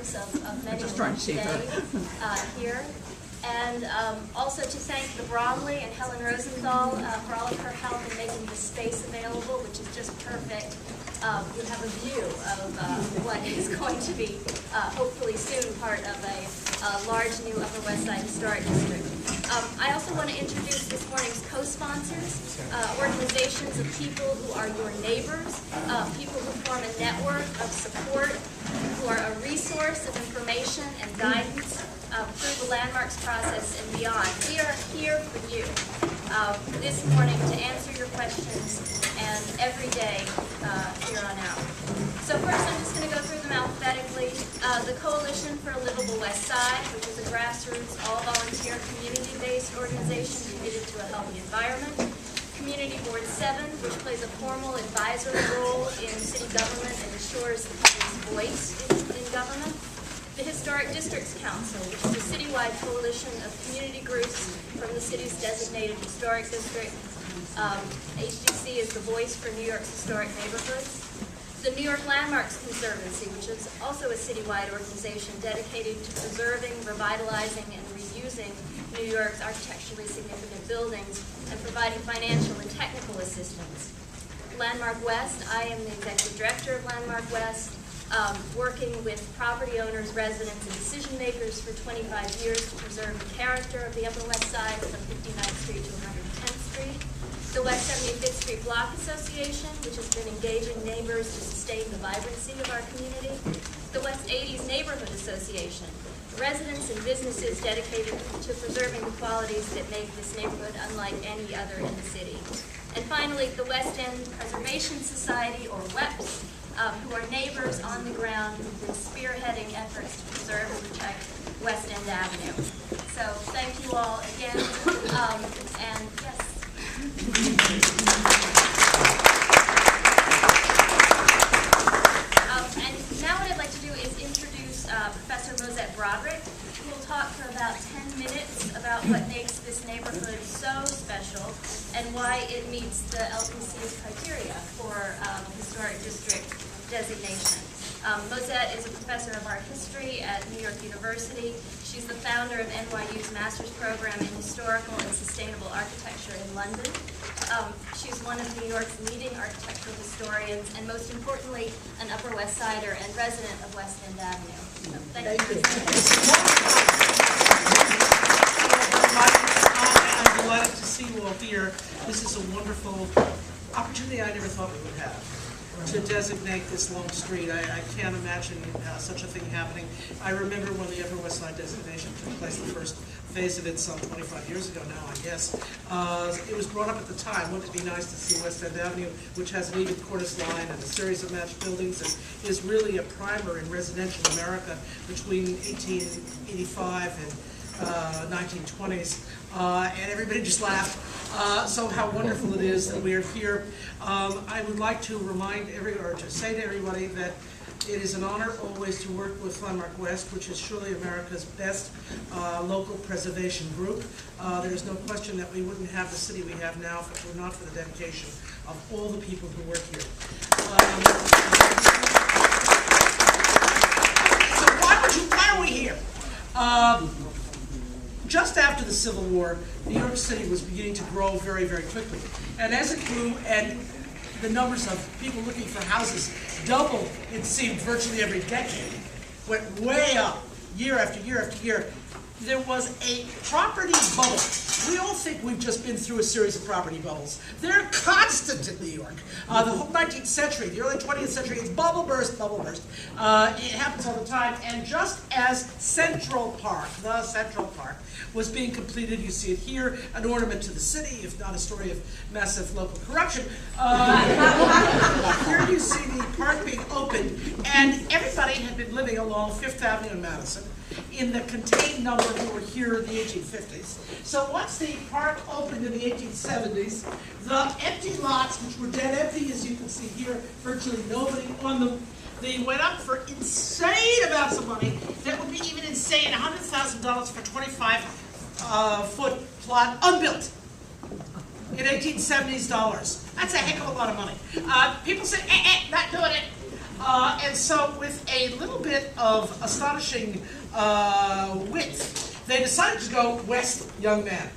names of many of them today here. And also to thank the Bromley and Helen Rosenthal for all of her help in making this space available, which is just perfect. You have a view of what is going to be, hopefully soon, part of a large new Upper West Side Historic District. I also want to introduce this morning's co-sponsors, organizations of people who are your neighbors, people who form a network of support, who are a resource of information and guidance through the landmarks process and beyond. We are here for you this morning to answer your questions and every day here on out. So first I'm just going to go through them alphabetically. The Coalition for a Livable West Side, which is a grassroots, all-volunteer, community-based organization committed to a healthy environment. Community Board 7, which plays a formal advisory role in city government and ensures the public's voice in government. The Historic Districts Council, which is a citywide coalition of community groups from the city's designated historic district. HDC is the voice for New York's historic neighborhoods. The New York Landmarks Conservancy, which is also a citywide organization dedicated to preserving, revitalizing, and reusing New York's architecturally significant buildings and providing financial and technical assistance. Landmark West, I am the executive director of Landmark West, working with property owners, residents, and decision makers for 25 years to preserve the character of the Upper West Side from 59th Street to 110th Street. The West 75th Street Block Association, which has been engaging neighbors to sustain the vibrancy of our community. The West 80s Neighborhood Association, residents and businesses dedicated to preserving the qualities that make this neighborhood unlike any other in the city. And finally, the West End Preservation Society, or WEPS, who are neighbors on the ground who've been spearheading efforts to preserve and protect West End Avenue. So thank you all again, and yes. And now what I'd like to do is introduce Professor Mosette Broderick, who will talk for about 10 minutes about what makes this neighborhood so special and why it meets the LPC's criteria for historic district designation. Mosette is a professor of art history at New York University. She's the founder of NYU's master's program in historical and sustainable architecture in London. She's one of New York's leading architectural historians, and most importantly, an Upper West Sider and resident of West End Avenue. So thank you. I'm delighted to see you all here. This is a wonderful opportunity I never thought we would have to designate this long street. I can't imagine such a thing happening. I remember when the Upper West Side designation took place, the first phase of it some 25 years ago now, I guess. It was brought up at the time, wouldn't it be nice to see West End Avenue, which has an even cornice line and a series of matched buildings and is really a primer in residential America between 1885 and 1920s, and everybody just laughed. So how wonderful it is that we are here. I would like to remind to say to everybody that it is an honor always to work with Landmark West, which is surely America's best local preservation group. There is no question that we wouldn't have the city we have now if it were not for the dedication of all the people who work here. So why are we here? Just after the Civil War, New York City was beginning to grow very, very quickly. And as it grew, and the numbers of people looking for houses doubled, it seemed, virtually every decade, went way up, year after year after year, there was a property bubble. We all think we've just been through a series of property bubbles. They're constant in New York. The whole 19th century, the early 20th century, it's bubble burst, bubble burst. It happens all the time. And just as Central Park, the Central Park, was being completed, you see it here, an ornament to the city, if not a story of massive local corruption. Here you see the park being opened, and everybody had been living along Fifth Avenue in Madison in the contained number who were here in the 1850s. So once the park opened in the 1870s, the empty lots, which were dead empty, as you can see here, virtually nobody on them, they went up for insane amounts of money. That would be even insane, $100,000 for 25-foot plot, unbuilt, in 1870s dollars. That's a heck of a lot of money. People said, not doing it. And so with a little bit bit of astonishing width, they decided to go west, young man.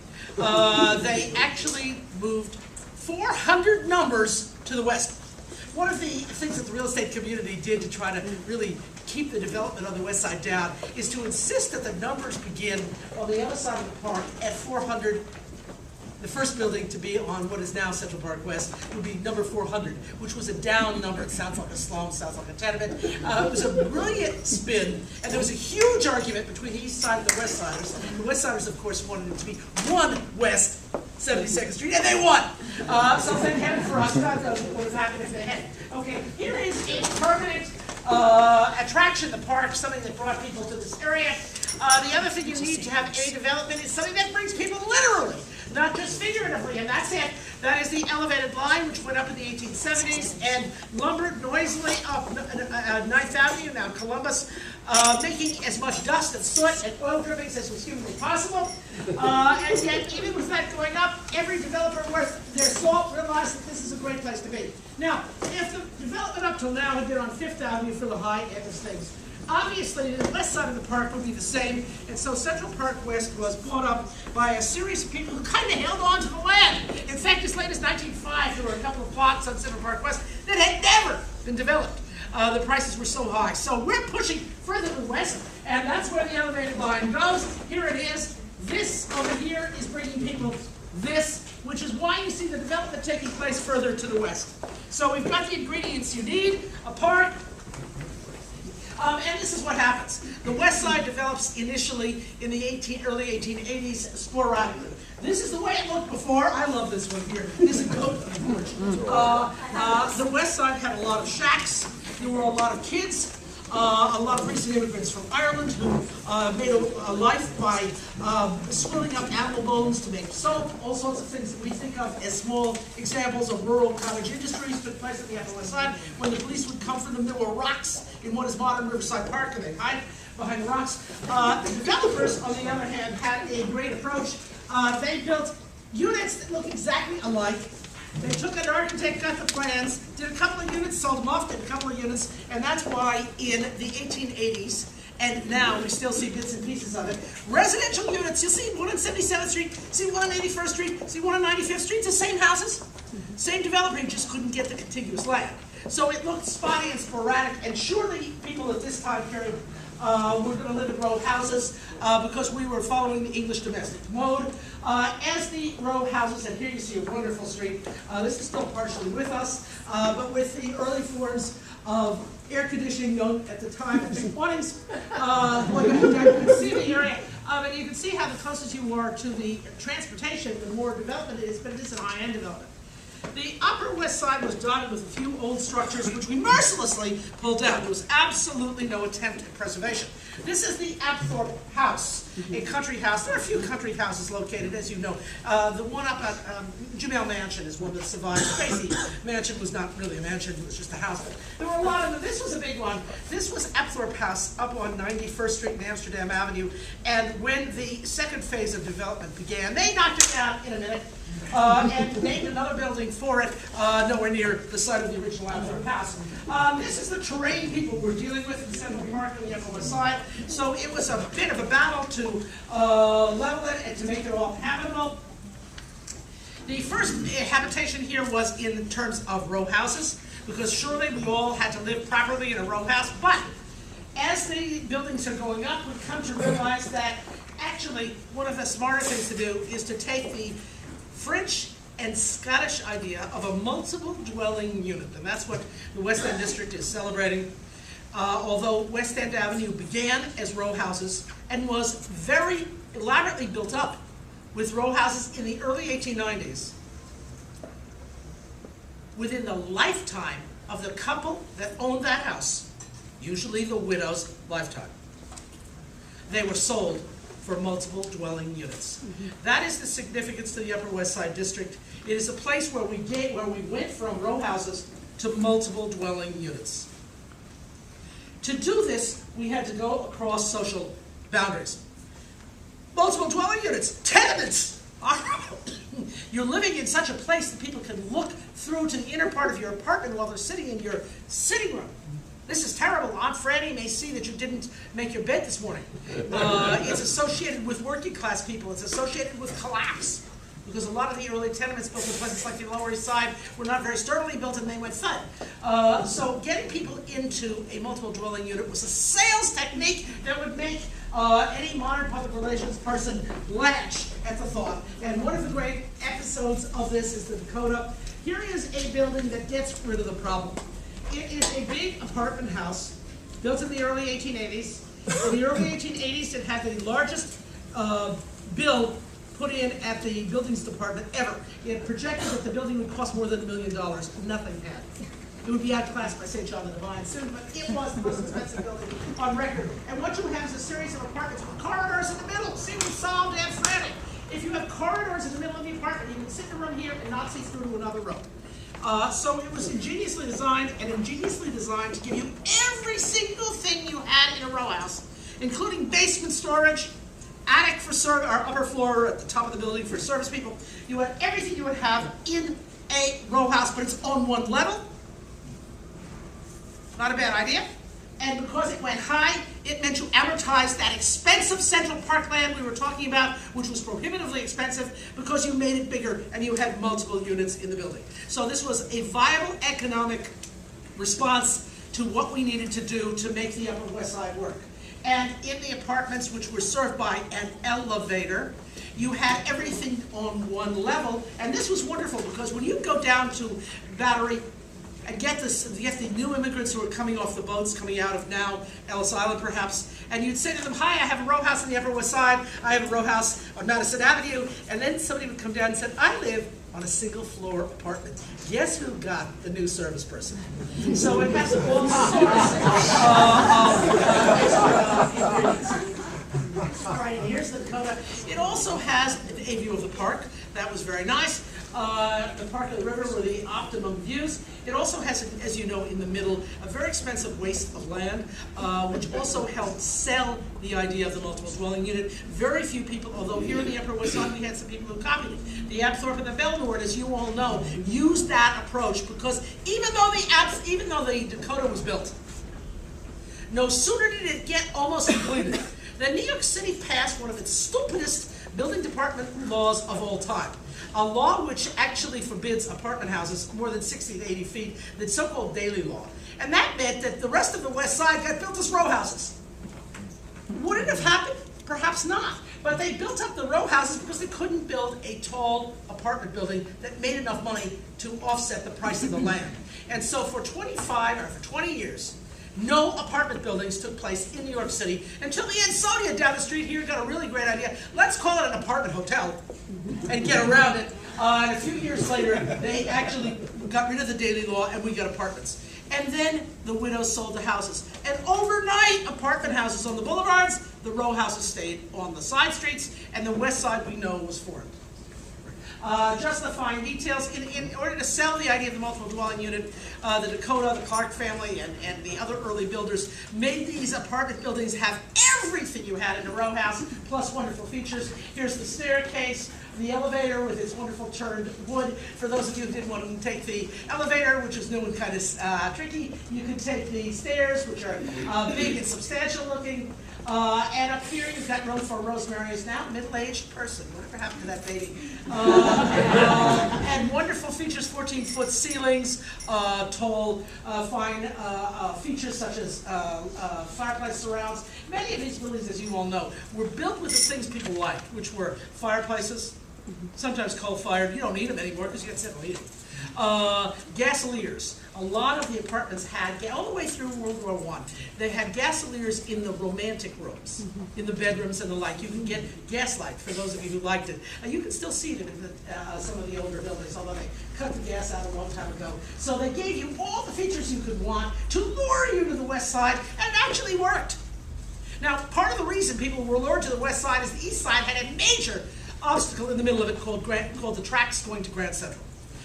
They actually moved 400 numbers to the west. One of the things that the real estate community did to try to really keep the development on the west side down is to insist that the numbers begin on the other side of the park at 400. The first building to be on what is now Central Park West would be number 400, which was a down number. It sounds like a slum, sounds like a tenement. It was a brilliant spin, and there was a huge argument between the east side and the west siders. The west siders, of course, wanted it to be 1 West 72nd Street, and they won. So thank heaven for us. God knows what would have happened if they hadn't. Okay, here is a permanent attraction, the park, something that brought people to this area. The other thing you need to have any development is something that brings people literally, not just figuratively, and that's it. That is the elevated line, which went up in the 1870s and lumbered noisily up 9th Avenue, now Columbus, making as much dust and soot and oil drippings as was humanly possible. And yet, even with that going up, every developer worth their salt realized that this is a great place to be. Now, if the development up till now had been on 5th Avenue for the high end of things, obviously, the west side of the park would be the same, and so Central Park West was bought up by a series of people who kind of held on to the land. In fact, as late as 1905, there were a couple of plots on Central Park West that had never been developed. The prices were so high. So we're pushing further to the west, and that's where the elevated line goes. Here it is. This over here is bringing people this, which is why you see the development taking place further to the west. So we've got the ingredients you need: a park. And this is what happens. The west side develops initially in the early 1880s sporadically. This is the way it looked before. I love this one here. This is a goat porch. The west side had a lot of shacks. There were a lot of kids. A lot of recent immigrants from Ireland who made a life by swirling up animal bones to make soap, all sorts of things that we think of as small examples of rural cottage industries took place at the Upper West Side. When the police would come for them, there were rocks in what is modern Riverside Park, and they'd hide behind the rocks. The developers, on the other hand, had a great approach. They built units that look exactly alike. They took an architect, got the plans, did a couple of units, sold them off, did a couple of units, and that's why in the 1880s, and now we still see bits and pieces of it, residential units, you'll see one on 77th Street, see one on 81st Street, see one on 95th Street, it's the same houses, same developer, just couldn't get the contiguous land. So it looked spotty and sporadic, and surely people at this time period were going to live in row houses because we were following the English domestic mode. As the row houses, and here you see a wonderful street, this is still partially with us, but with the early forms of air conditioning known at the time as 20s, you can see the area, and you can see how the closer you are to the transportation, the more development it is, but it is a high-end development. The Upper West Side was dotted with a few old structures which we mercilessly pulled down. There was absolutely no attempt at preservation. This is the Apthorpe House, a country house. There are a few country houses located, as you know. The one up at Jamel Mansion is one that survived. Spacey Mansion was not really a mansion, it was just a house. But there were a lot of them. This was a big one. This was Apthorpe House up on 91st Street and Amsterdam Avenue. And when the second phase of development began, they knocked it down in a minute. And named another building for it, nowhere near the site of the original Apthorpe House. This is the terrain people were dealing with in Central Park on the Upper West Side. So it was a bit of a battle to level it and to make it all habitable. The first habitation here was in terms of row houses, because surely we all had to live properly in a row house. But as the buildings are going up, we've come to realize that actually one of the smarter things to do is to take the French and Scottish idea of a multiple dwelling unit, and that's what the West End District is celebrating. Although West End Avenue began as row houses and was very elaborately built up with row houses in the early 1890s, within the lifetime of the couple that owned that house, usually the widow's lifetime, they were sold for multiple dwelling units. That is the significance to the Upper West Side District. It is a place where we went from row houses to multiple dwelling units. To do this, we had to go across social boundaries. Multiple dwelling units, tenements. You're living in such a place that people can look through to the inner part of your apartment while they're sitting in your sitting room. This is terrible. Aunt Franny may see that you didn't make your bed this morning. It's associated with working class people. It's associated with collapse. Because a lot of the early tenements built in places like the Lower East Side were not very sturdily built and they went thud. So getting people into a multiple dwelling unit was a sales technique that would make any modern public relations person blanch at the thought. And one of the great episodes of this is the Dakota. Here is a building that gets rid of the problem. It is a big apartment house built in the early 1880s. In the early 1880s, it had the largest bill put in at the buildings department ever. It projected that the building would cost more than $1 million. Nothing had. It would be outclassed by St. John the Divine soon, but it was the most expensive building on record. And what you have is a series of apartments with corridors in the middle. See, we solved Aunt Franny. If you have corridors in the middle of the apartment, you can sit in a room here and not see through to another room. So it was ingeniously designed to give you every single thing you had in a row house, including basement storage, attic for or upper floor at the top of the building for service people. You had everything you would have in a row house, but it's on one level. Not a bad idea. And because it went high, it meant you amortized that expensive Central Park land we were talking about, which was prohibitively expensive because you made it bigger and you had multiple units in the building. So this was a viable economic response to what we needed to do to make the Upper West Side work. And in the apartments, which were served by an elevator, you had everything on one level. And this was wonderful because when you go down to Battery and get the new immigrants who are coming off the boats, coming out of now Ellis Island perhaps, and you'd say to them, hi, I have a row house on the Upper West Side, I have a row house on Madison Avenue, and then somebody would come down and say, I live on a single floor apartment. Guess who got the new service person? So it has all sorts of All right, and here's the Dakota. It also has a view of the park. That was very nice. The Park of the River were the optimum views. It also has, as you know, in the middle, a very expensive waste of land, which also helped sell the idea of the multiple dwelling unit. Very few people, although here in the Upper West Side we had some people who copied it. The Apthorpe and the Belnord, as you all know, used that approach because even though the Dakota was built, no sooner did it get almost completed than New York City passed one of its stupidest building department laws of all time. A law which actually forbids apartment houses more than 60 to 80 feet, the so-called Daley Law. And that meant that the rest of the West Side got built as row houses. Would it have happened? Perhaps not. But they built up the row houses because they couldn't build a tall apartment building that made enough money to offset the price of the land. And so for 20 years, no apartment buildings took place in New York City until the Ansonia down the street here got a really great idea. Let's call it an apartment hotel and get around it. And a few years later, they actually got rid of the Daley Law and we got apartments. And then the widows sold the houses. And overnight, apartment houses on the boulevards, the row houses stayed on the side streets, and the West Side we know was formed. Just the fine details. In order to sell the idea of the multiple dwelling unit, the Dakota, the Clark family, and the other early builders made these apartment buildings have everything you had in a row house, plus wonderful features. Here's the staircase, the elevator with its wonderful turned wood. For those of you who didn't want to take the elevator, which is new and kind of tricky, you could take the stairs, which are big and substantial looking. And up here you've got room for Rosemary, is now a middle-aged person. Whatever happened to that baby? And wonderful features, 14-foot ceilings, tall, fine features such as fireplace surrounds. Many of these buildings, as you all know, were built with the things people liked, which were fireplaces, sometimes coal-fired. You don't need them anymore because you got central heating. Gasoliers. A lot of the apartments had, all the way through World War I, they had gasoliers in the romantic rooms, in the bedrooms and the like. You can get gaslight for those of you who liked it. You can still see it in some of the older buildings, although they cut the gas out a long time ago. So they gave you all the features you could want to lure you to the West Side, and it actually worked. Now, part of the reason people were lured to the West Side is the East Side had a major obstacle in the middle of it called the tracks going to Grand Central.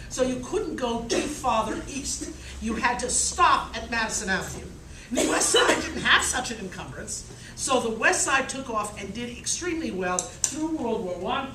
So you couldn't go too farther east. You had to stop at Madison Avenue. And the West Side didn't have such an encumbrance, so the West Side took off and did extremely well through World War I.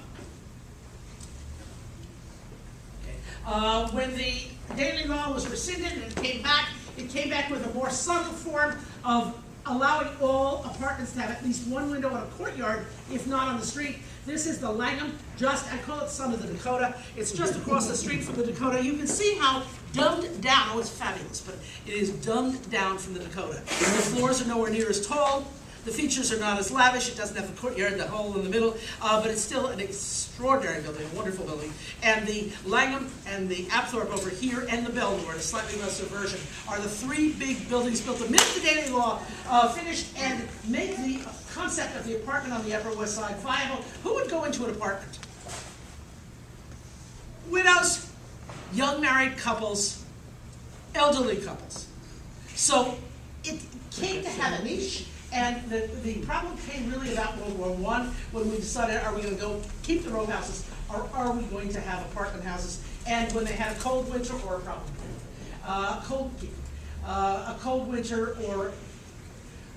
Okay. When the Daley Law was rescinded and it came back, it came back with a more subtle form of allowing all apartments to have at least one window on a courtyard, if not on the street. This is the Langham, I call it Son of the Dakota. It's just across the street from the Dakota. You can see how dumbed down, oh, it's fabulous, but it is dumbed down from the Dakota. The floors are nowhere near as tall. The features are not as lavish. It doesn't have the courtyard, the hole in the middle, but it's still an extraordinary building, a wonderful building. And the Langham and the Apthorpe over here and the Belmore, a slightly lesser version, are the three big buildings built to make the Daley Law finished and make the concept of the apartment on the Upper West Side viable. Who would go into an apartment? Widows, young married couples, elderly couples. So it came to have a niche. And the problem came really about World War I, when we decided, are we going to go keep the row houses, or are we going to have apartment houses? And when they had a cold winter, or a problem, a cold winter, or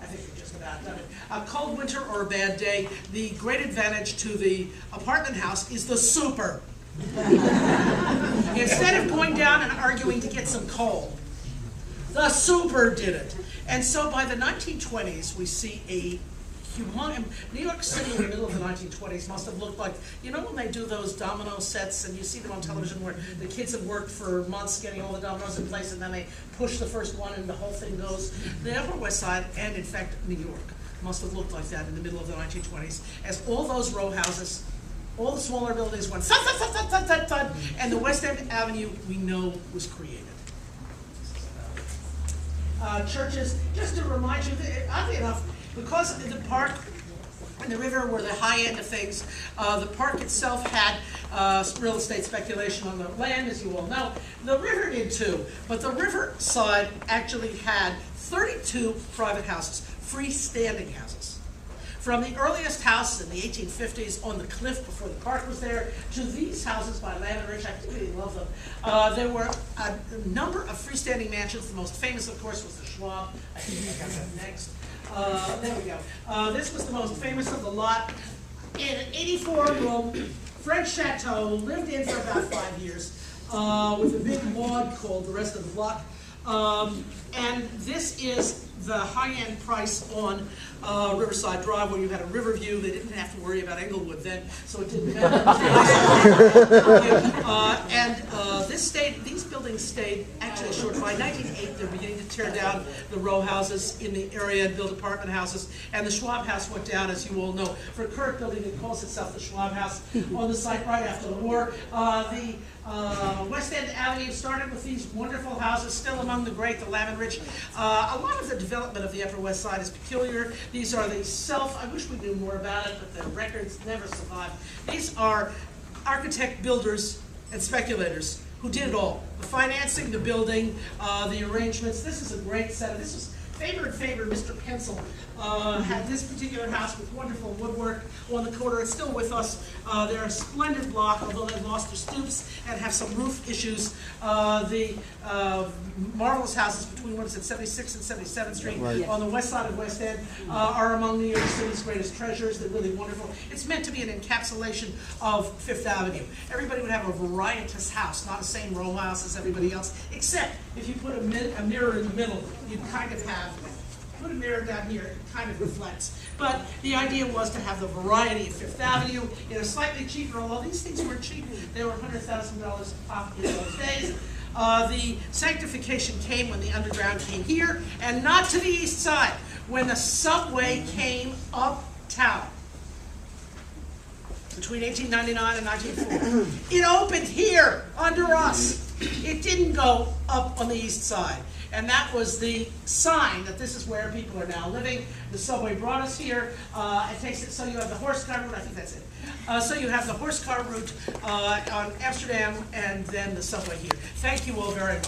I think we're just about done it. A cold winter or a bad day, the great advantage to the apartment house is the super. Instead of going down and arguing to get some coal, the super did it. And so by the 1920s, we see a humongous, New York City in the middle of the 1920s must have looked like, you know when they do those domino sets and you see them on television where the kids have worked for months getting all the dominoes in place and then they push the first one and the whole thing goes. The Upper West Side, and in fact New York, must have looked like that in the middle of the 1920s, as all those row houses, all the smaller buildings went thud, thud, thud, thud, thud, thud, thud, and the West End Avenue we know was created. Churches, just to remind you, oddly enough, because the park and the river were the high end of things, the park itself had real estate speculation on the land, as you all know. The river did too, but the river side actually had 32 private houses, freestanding houses. From the earliest house in the 1850s on the cliff before the park was there, to these houses by Lamb and Rich, I really love them. There were a number of freestanding mansions. The most famous, of course, was the Schwab. I think I got that next. There we go. This was the most famous of the lot. In an 84-room French chateau, lived in for about 5 years, with a big lawn called the rest of the block. And this is the high-end price on Riverside Drive, where you had a river view. They didn't have to worry about Englewood then, so it didn't matter. These buildings stayed actually short. By 1908, they're beginning to tear down the row houses in the area and build apartment houses. And the Schwab House went down, as you all know, for a current building that calls itself the Schwab House on the site right after the war. The West End Avenue started with these wonderful houses, still among the great, the Lamb and Rich. A lot of the development of the Upper West Side is peculiar. These are the I wish we knew more about it, but the records never survived. These are architect, builders, and speculators who did it all. The financing, the building, the arrangements. This is a great set. This was Faber and Faber, Mr. Pencil, had this particular house with wonderful woodwork on the corner. It's still with us. They're a splendid block, although they've lost their stoops and have some roof issues. The marvelous houses between what is it, 76th and 77th Street on the west side of West End are among New York City's greatest treasures. They're really wonderful. It's meant to be an encapsulation of Fifth Avenue. Everybody would have a varietous house, not the same row house as everybody else, except if you put a mirror in the middle, you kind of have, put a mirror down here, it kind of reflects. But the idea was to have the variety of Fifth Avenue in a slightly cheaper, although these things weren't cheap, they were $100,000 a pop in those days. The sanctification came when the underground came here, and not to the east side, when the subway came uptown between 1899 and 1904. It opened here, under us. It didn't go up on the east side. And that was the sign that this is where people are now living. The subway brought us here. It takes it, so you have the horse car route, I think that's it. So you have the horse car route on Amsterdam and then the subway here. Thank you all very much.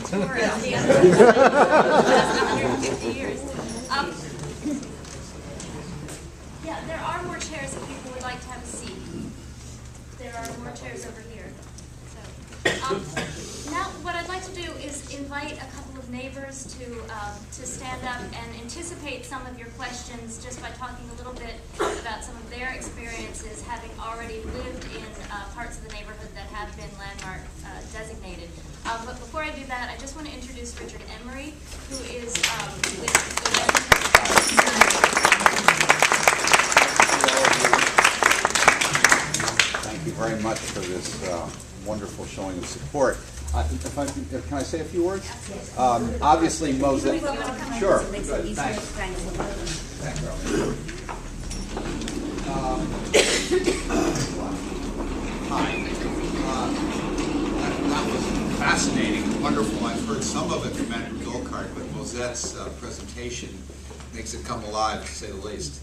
Tour of the last 150 years. Yeah, there are more chairs if people would like to have a seat. There are more chairs over here. So, now what I'd like to do is invite a couple of of neighbors to stand up and anticipate some of your questions just by talking a little bit about some of their experiences, having already lived in parts of the neighborhood that have been landmark designated. But before I do that, I just want to introduce Richard Emery, who is with the Thank you very much for this wonderful showing of support. Can I say a few words? Obviously, Mosaic. Sure. Good. Thanks. Thanks, Robin. Hi. That was fascinating, wonderful. I've heard some of it from Andrew Golkart, but Mosette's presentation makes it come alive, to say the least.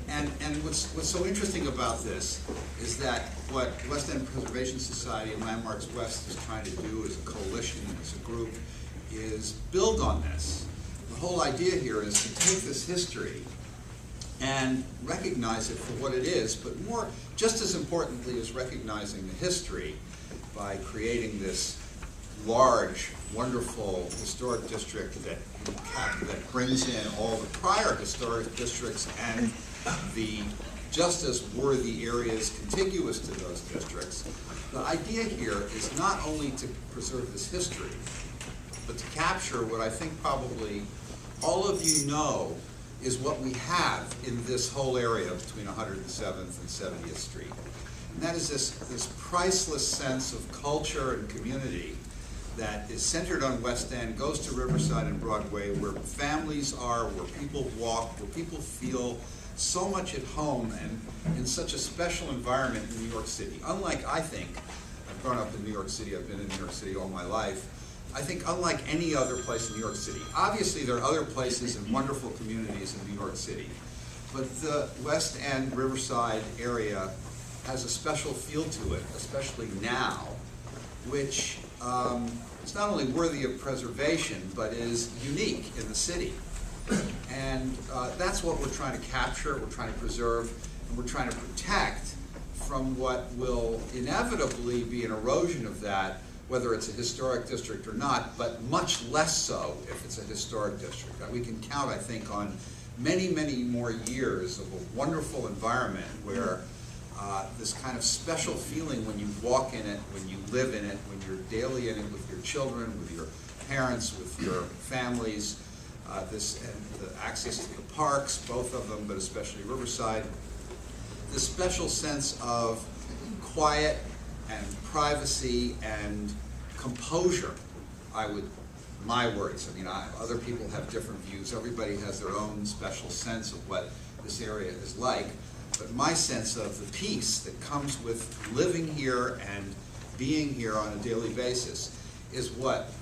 And what's so interesting about this is that what West End Preservation Society and Landmarks West is trying to do as a coalition, as a group, is build on this. The whole idea here is to take this history and recognize it for what it is, but more, just as importantly, is recognizing the history by creating this large, wonderful historic district that brings in all the prior historic districts and the just as worthy areas contiguous to those districts. The idea here is not only to preserve this history, but to capture what I think probably all of you know is what we have in this whole area between 107th and 70th Street. And that is this priceless sense of culture and community that is centered on West End, goes to Riverside and Broadway, where families are, where people walk, where people feel so much at home and in such a special environment in New York City. Unlike, I think, I've grown up in New York City, I've been in New York City all my life, I think unlike any other place in New York City. Obviously there are other places and wonderful communities in New York City, but the West End, Riverside area has a special feel to it, especially now, which is not only worthy of preservation, but is unique in the city. And that's what we're trying to capture, we're trying to preserve, and we're trying to protect from what will inevitably be an erosion of that, whether it's a historic district or not, but much less so if it's a historic district. We can count, I think, on many, many more years of a wonderful environment where this kind of special feeling when you walk in it, when you live in it, when you're daily in it with your children, with your parents, with your families, and the access to the parks, both of them, but especially Riverside, this special sense of quiet and privacy and composure, my words. I mean, other people have different views. Everybody has their own special sense of what this area is like. But my sense of the peace that comes with living here and being here on a daily basis is what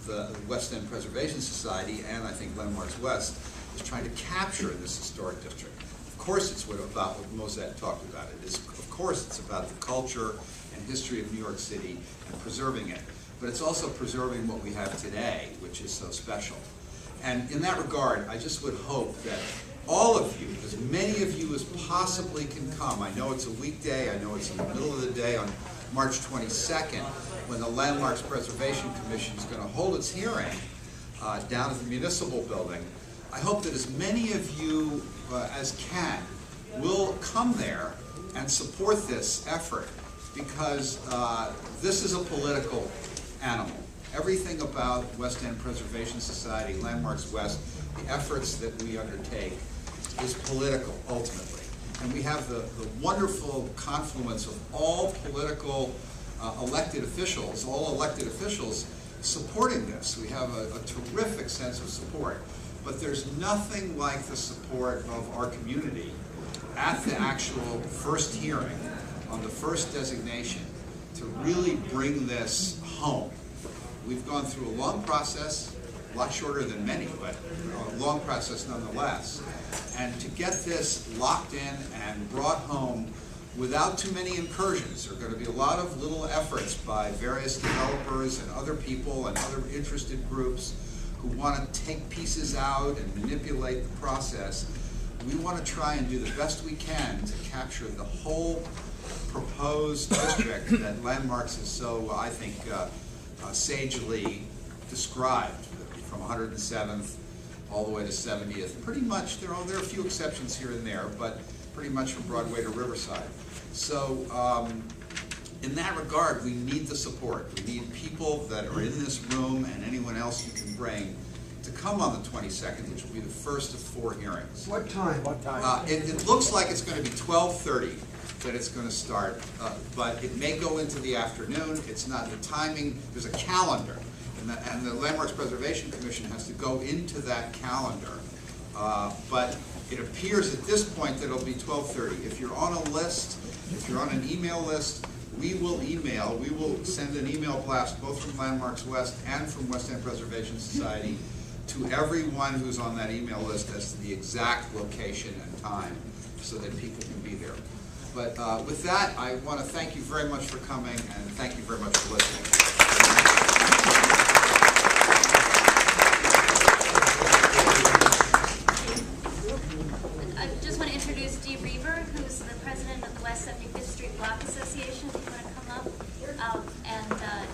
the West End Preservation Society and I think Landmarks West is trying to capture in this historic district. Of course it's about what Mosette talked about. Of course it's about the culture and history of New York City and preserving it. But it's also preserving what we have today, which is so special. And in that regard, I just would hope that all of you, as many of you as possibly can come. I know it's a weekday, I know it's in the middle of the day on March 22nd, when the Landmarks Preservation Commission is going to hold its hearing down at the Municipal Building. I hope that as many of you as can will come there and support this effort, because this is a political animal. Everything about West End Preservation Society, Landmarks West, the efforts that we undertake is political, ultimately. And we have the wonderful confluence of all political elected officials, supporting this. We have a terrific sense of support. But there's nothing like the support of our community at the actual first hearing on the first designation to really bring this home. We've gone through a long process, a lot shorter than many, but a long process nonetheless. And to get this locked in and brought home without too many incursions, there are going to be a lot of little efforts by various developers and other people and other interested groups who want to take pieces out and manipulate the process. We want to try and do the best we can to capture the whole proposed district that Landmarks is so, I think, sagely described, from 107th all the way to 70th. Pretty much, there are a few exceptions here and there, but pretty much from Broadway to Riverside. So in that regard, we need the support. We need people that are in this room and anyone else you can bring to come on the 22nd, which will be the first of 4 hearings. What time? It looks like it's going to be 12:30 that it's going to start, but it may go into the afternoon. It's not the timing. There's a calendar, and the Landmarks Preservation Commission has to go into that calendar. But it appears at this point that it'll be 12:30. If you're on a list, if you're on an email list, we will send an email blast both from Landmarks West and from West End Preservation Society to everyone who's on that email list as to the exact location and time so that people can be there. But with that, I want to thank you very much for coming and thank you very much for listening. I just want to introduce Dee Reaver, who's the president of the West 75th Street Block Association, if you want to come up, and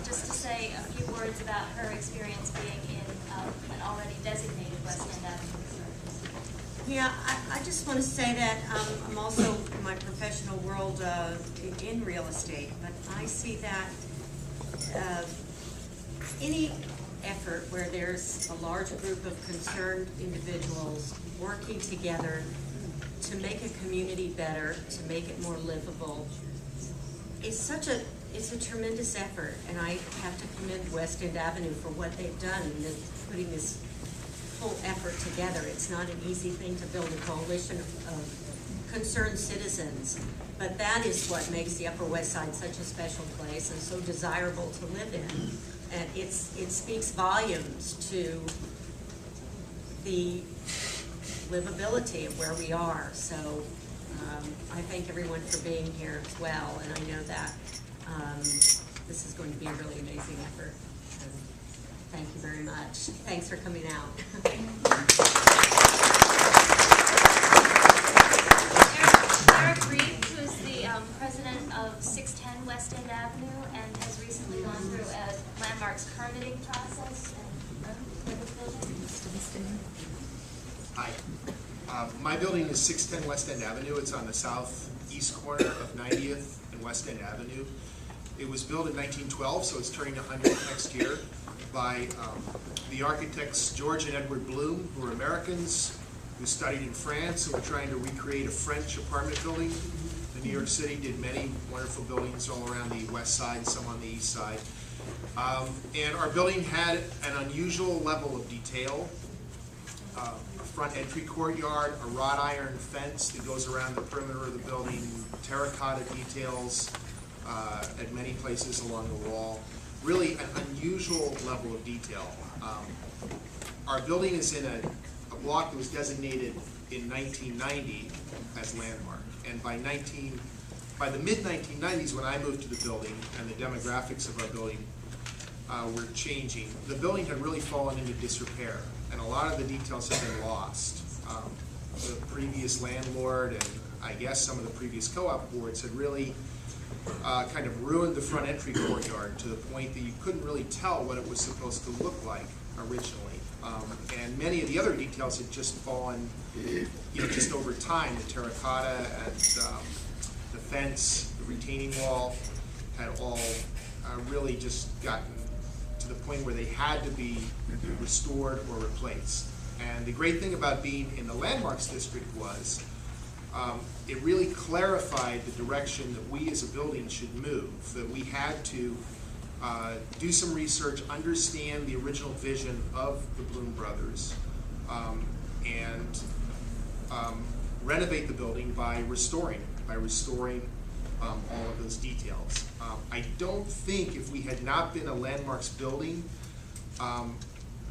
just to say a few words about her experience being in an already designated West End Avenue. Yeah, I just want to say that I'm also in my professional world in real estate, but I see that any effort where there's a large group of concerned individuals working together to make a community better, to make it more livable, it's a tremendous effort, and I have to commend West End Avenue for what they've done in putting this whole effort together. It's not an easy thing to build a coalition of concerned citizens, but that is what makes the Upper West Side such a special place and so desirable to live in. And it speaks volumes to the livability of where we are. So I thank everyone for being here as well, and I know that this is going to be a really amazing effort. So thank you very much. Thanks for coming out. Eric Reed, who's the president of 610 West End Avenue and has recently gone through a landmarks permitting process. Hi. My building is 610 West End Avenue. It's on the southeast corner of 90th and West End Avenue. It was built in 1912, so it's turning 100 next year, by the architects George and Edward Bloom, who are Americans, who studied in France and were trying to recreate a French apartment building. In New York City did many wonderful buildings all around the west side, some on the east side. And our building had an unusual level of detail. A front entry courtyard, a wrought iron fence that goes around the perimeter of the building, terracotta details at many places along the wall. Really an unusual level of detail. Our building is in a block that was designated in 1990 as landmark, and by the mid-1990s, when I moved to the building and the demographics of our building were changing, the building had really fallen into disrepair, and a lot of the details had been lost. The previous landlord and I guess some of the previous co-op boards had really kind of ruined the front entry courtyard to the point that you couldn't really tell what it was supposed to look like originally. And many of the other details had just fallen, just over time. The terracotta and the fence, the retaining wall had all really just gotten to the point where they had to be restored or replaced. And the great thing about being in the Landmarks District was it really clarified the direction that we as a building should move, that we had to do some research, understand the original vision of the Bloom Brothers, and renovate the building by restoring all of those details. I don't think if we had not been a Landmarks building,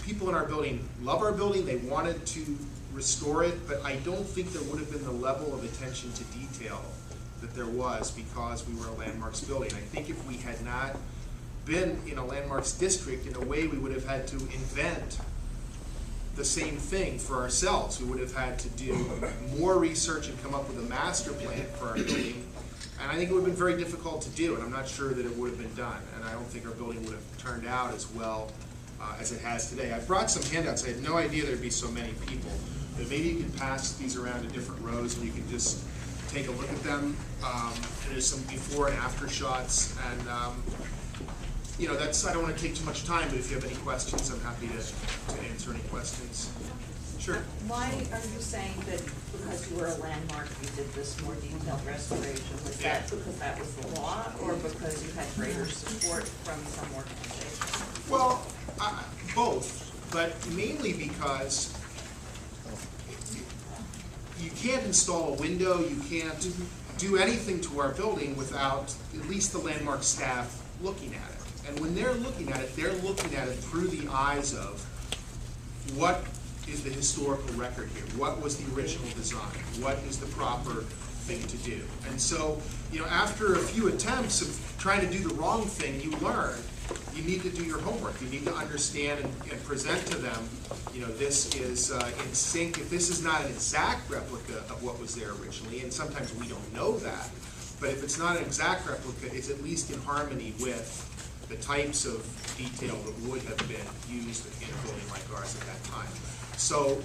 people in our building love our building, they wanted to restore it, but I don't think there would have been the level of attention to detail that there was because we were a Landmarks building. I think if we had not been in a Landmarks district, in a way we would have had to invent the same thing for ourselves. We would have had to do more research and come up with a master plan for our building, and I think it would have been very difficult to do, and I'm not sure that it would have been done, and I don't think our building would have turned out as well as it has today. I brought some handouts. I had no idea there'd be so many people. But maybe you can pass these around to different rows and you can just take a look at them. And there's some before and after shots. And you know, I don't want to take too much time, but if you have any questions, I'm happy to answer any questions. Sure. Why are you saying that because you were a landmark, you did this more detailed restoration? Was that because that was the law, or because you had greater support from some organizations? Well, both, but mainly because you can't install a window, you can't do anything to our building without at least the landmark staff looking at it. And when they're looking at it through the eyes of what is the historical record here? What was the original design? What is the proper thing to do? And so, you know, after a few attempts of trying to do the wrong thing, you learn you need to do your homework. You need to understand and present to them, you know, this is in sync. If this is not an exact replica of what was there originally, and sometimes we don't know that, but if it's not an exact replica, it's at least in harmony with the types of detail that would have been used in a building like ours at that time. So,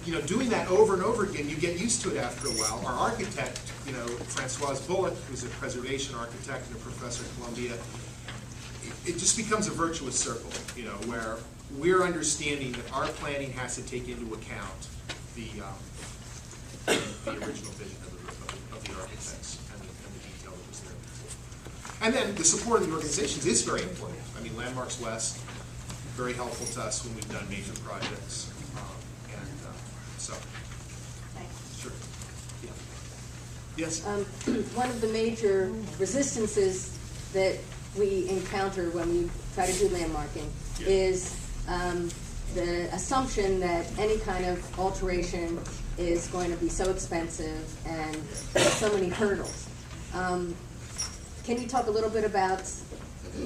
you know, doing that over and over again, you get used to it after a while. Our architect, you know, Francoise Bullock, who's a preservation architect and a professor at Columbia, it just becomes a virtuous circle, you know, where we're understanding that our planning has to take into account the original vision of the architects and the detail that was there before. And then the support of the organizations is very important. I mean, Landmarks West, very helpful to us when we've done major projects. So, sure. Yeah. Yes? One of the major resistances that we encounter when we try to do landmarking is the assumption that any kind of alteration is going to be so expensive and so many hurdles. Can you talk a little bit about,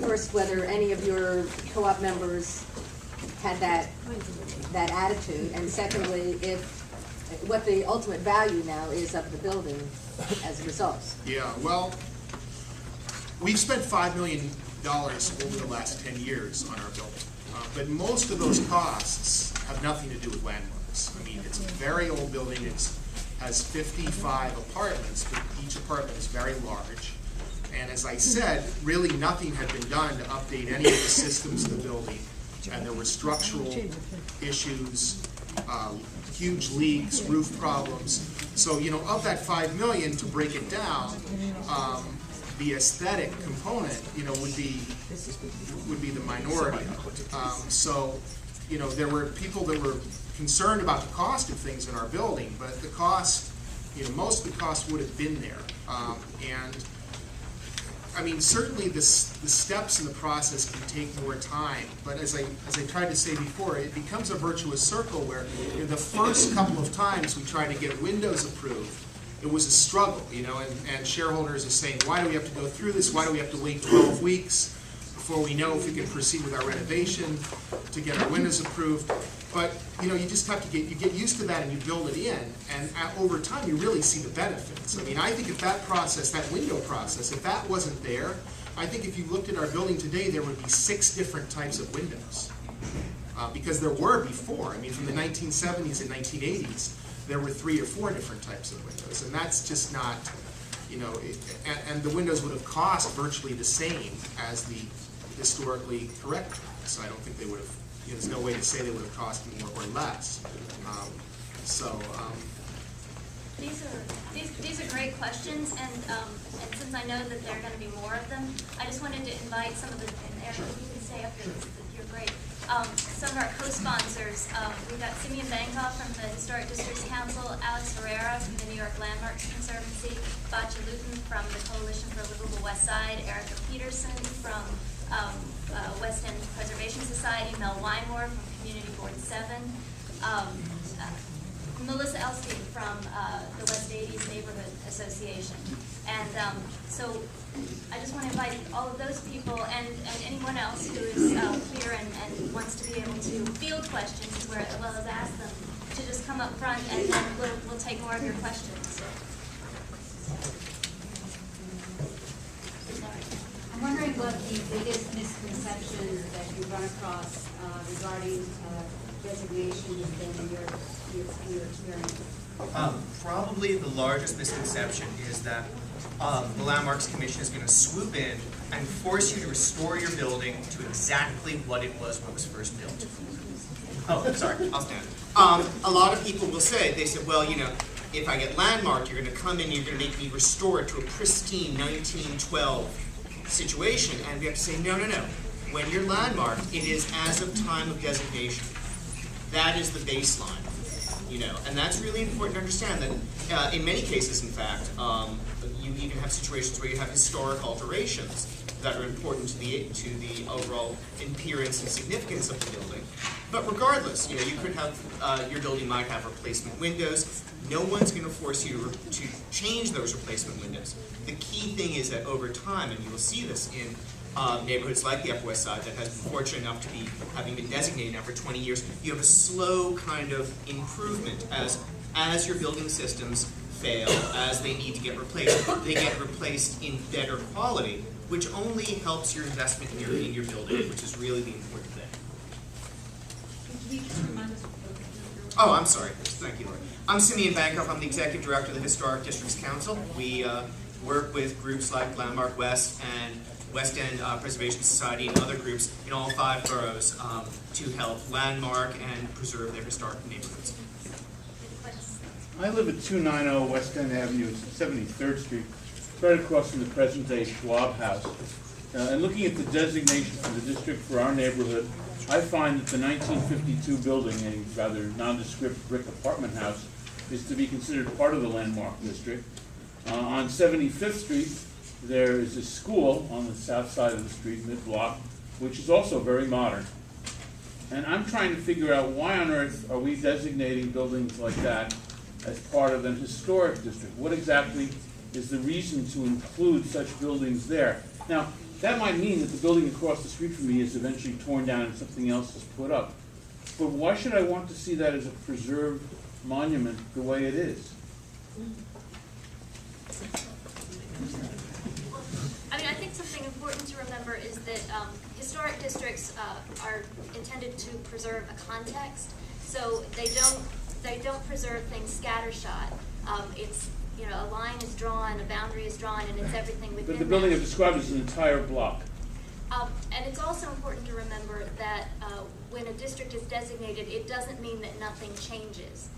first, whether any of your co-op members had that attitude, and secondly, what the ultimate value now is of the building as a result? Yeah, well, we've spent $5 million over the last 10 years on our building, but most of those costs have nothing to do with landmarks. I mean, it's a very old building. It has 55 apartments, but each apartment is very large. And as I said, really nothing had been done to update any of the systems of the building. And there were structural issues, huge leaks, roof problems. So, you know, of that $5 million, to break it down, the aesthetic component, you know, would be the minority of it. So, you know, there were people that were concerned about the cost of things in our building, but the cost, you know, most of the cost would have been there. And I mean, certainly the steps in the process can take more time, but as I tried to say before, it becomes a virtuous circle where, you know, the first couple of times we tried to get windows approved, it was a struggle, you know, and shareholders are saying, why do we have to go through this? Why do we have to wait 12 weeks before we know if we can proceed with our renovation to get our windows approved? But, you know, you just have to get used to that and you build it in, and over time you really see the benefits. I mean, I think if that process, that window process, if that wasn't there, I think if you looked at our building today, there would be 6 different types of windows. Because there were before. I mean, from the 1970s and 1980s, there were 3 or 4 different types of windows, and that's just not, you know, and the windows would have cost virtually the same as the historically correct ones. So I don't think they would have, you know, there's no way to say they would have cost more or less. These are great questions, and since I know that there are going to be more of them, I just wanted to invite some of the, and Eric, you can stay up here, you're great. Some of our co-sponsors, we've got Simeon Bankoff from the Historic Districts Council, Alex Herrera from the New York Landmarks Conservancy, Batya Luton from the Coalition for a Livable West Side, Erica Peterson from West End Preservation Society, Mel Wymore from Community Board 7, Melissa Elstein from the West 80s Neighborhood Association. And so I just want to invite all of those people and anyone else who is here and wants to be able to field questions as well as ask them to just come up front, and then we'll take more of your questions. I'm wondering what the biggest misconceptions that you run across regarding designation has been in your experience? Probably the largest misconception is that the Landmarks Commission is going to swoop in and force you to restore your building to exactly what it was when it was first built. Oh, sorry, I'll stand. A lot of people will say, they said, well, you know, if I get landmarked, you're going to come in and you're going to make me restore it to a pristine 1912 situation. And we have to say, no, no, no. When you're landmarked, it is as of time of designation. That is the baseline, you know, and that's really important to understand that in many cases, in fact, you even have situations where you have historic alterations that are important to the overall appearance and significance of the building. But regardless, you know, you could have, your building might have replacement windows. No one's going to force you to change those replacement windows. The key thing is that over time, and you will see this in neighborhoods like the Upper West Side that has been fortunate enough to be having been designated now for 20 years, you have a slow kind of improvement as your building systems fail, as they need to get replaced. They get replaced in better quality, which only helps your investment in your building, which is really the important thing. Can you just remind us? Oh, I'm sorry. Thank you, Lori. I'm Simeon Bancroft. I'm the Executive Director of the Historic Districts Council. We work with groups like Landmark West and West End Preservation Society and other groups in all 5 boroughs to help landmark and preserve their historic neighborhoods. I live at 290 West End Avenue, it's 73rd Street, right across from the present-day Schwab House. And looking at the designation for the district for our neighborhood, I find that the 1952 building, a rather nondescript brick apartment house, is to be considered part of the landmark district. On 75th Street, there is a school on the south side of the street, mid-block, which is also very modern. And I'm trying to figure out why on earth are we designating buildings like that as part of an historic district? What exactly is the reason to include such buildings there? Now, that might mean that the building across the street from me is eventually torn down and something else is put up. But why should I want to see that as a preserved monument the way it is? I mean, I think something important to remember is that historic districts are intended to preserve a context, so they don't preserve things scattershot. It's, you know, a line is drawn, a boundary is drawn, and it's everything within. But the building is described as an entire block. And it's also important to remember that when a district is designated, it doesn't mean that nothing changes.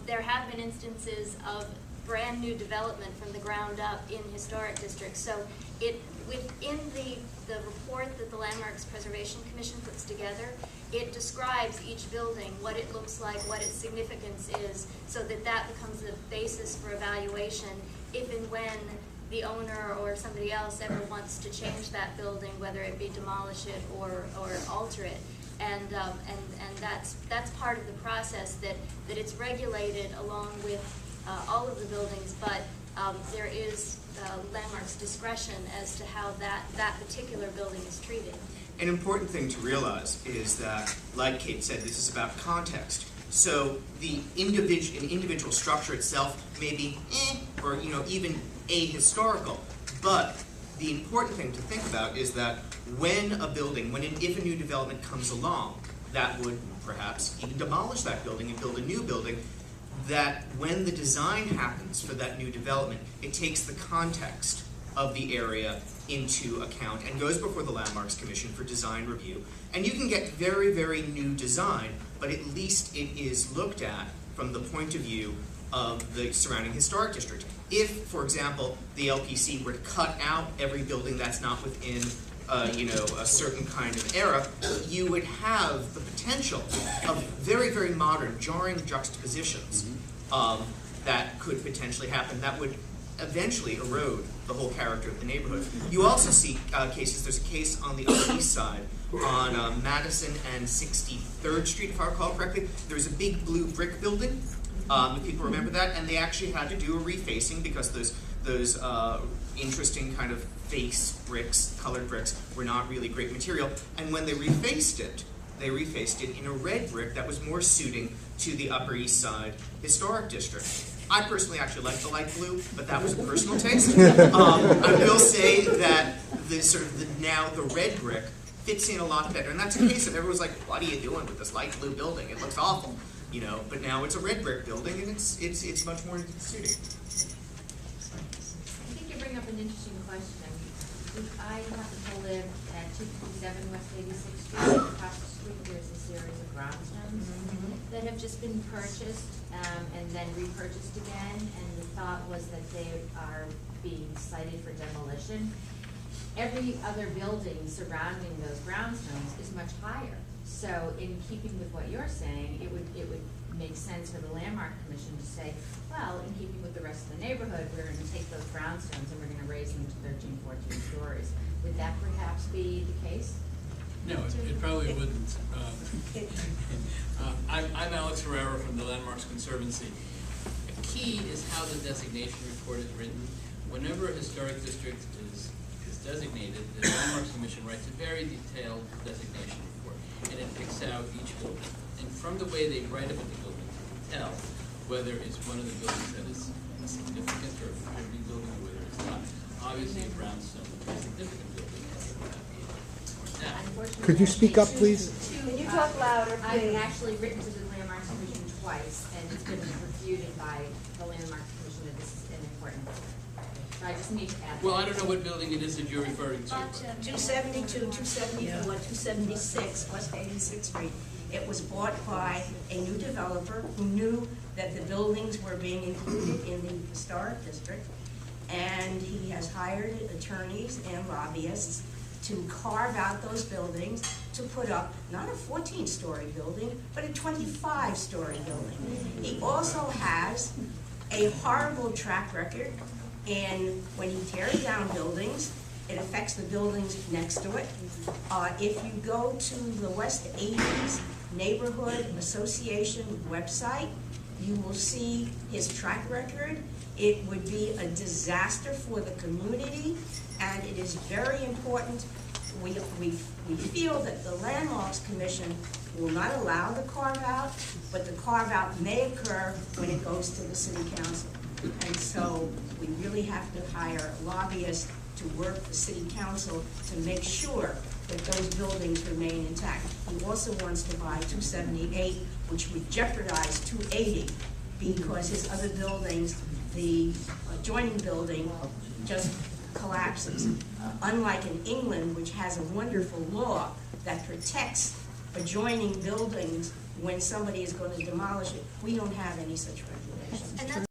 There have been instances of brand new development from the ground up in historic districts. So within the report that the Landmarks Preservation Commission puts together, it describes each building, what it looks like, what its significance is, so that that becomes the basis for evaluation if and when the owner or somebody else ever wants to change that building, whether it be demolish it or alter it. And that's part of the process, that it's regulated along with all of the buildings, but there is Landmark's discretion as to how that particular building is treated. An important thing to realize is that, like Kate said, this is about context. So the individual structure itself may be or even ahistorical, but the important thing to think about is that when a building, if a new development comes along, that would perhaps even demolish that building and build a new building, that when the design happens for that new development, it takes the context of the area into account and goes before the Landmarks Commission for design review. And you can get very, very new design, but at least it is looked at from the point of view of the surrounding historic district. If, for example, the LPC were to cut out every building that's not within a certain kind of era, you would have the potential of very, very modern, jarring juxtapositions that could potentially happen that would eventually erode the whole character of the neighborhood. You also see cases, there's a case on the Upper East Side on Madison and 63rd Street, if I recall correctly. There's a big blue brick building. If people remember that, and they actually had to do a refacing because those interesting kind of face bricks, colored bricks, were not really great material. And when they refaced it in a red brick that was more suiting to the Upper East Side Historic District. I personally actually like the light blue, but that was a personal taste. I will say that the sort of the red brick fits in a lot better. And that's the case of everyone's like, what are you doing with this light blue building? It looks awful, you know. But now it's a red brick building, and it's much more suiting. I think you bring up an interesting question. I happen to live at 257 West 86th Street. Across the street, there's a series of brownstones that have just been purchased and then repurchased again. And the thought was that they are being cited for demolition. Every other building surrounding those brownstones is much higher. So in keeping with what you're saying, it would make sense for the Landmark Commission to say, well, in keeping with the rest of the neighborhood, we're going to take those brownstones and we're going to raise them to 13, 14 stories. Would that perhaps be the case? No, it probably wouldn't. I'm Alex Herrera from the Landmarks Conservancy. The key is how the designation report is written. Whenever a historic district is designated, the Landmarks Commission writes a very detailed designation report, and it picks out each building. And from the way they write about the building, you can tell whether it's one of the buildings that is significant or a rebuilding or whether it's not. Obviously, a brownstone is a significant building. Could you speak up, please? Can you talk louder, please? I've actually written to the Landmarks Commission twice, and it's been refuted by the Landmarks Commission that this is an important building. So I just need to add. Well, I don't know what building it is that you're referring to. 272, 274, 276 West 86th Street. It was bought by a new developer who knew that the buildings were being included in the historic district, and he has hired attorneys and lobbyists to carve out those buildings to put up not a 14-story building, but a 25-story building. He also has a horrible track record, and when he tears down buildings, it affects the buildings next to it. If you go to the West 80s Neighborhood Association website, you will see his track record. It would be a disaster for the community, and it is very important. We feel that the Landmarks Commission will not allow the carve-out, but the carve-out may occur when it goes to the City Council. And so we really have to hire lobbyists to work the City Council to make sure that those buildings remain intact. He also wants to buy 278, which would jeopardize 280, because his other buildings, the adjoining building, just collapses. Unlike in England, which has a wonderful law that protects adjoining buildings when somebody is going to demolish it, we don't have any such regulations.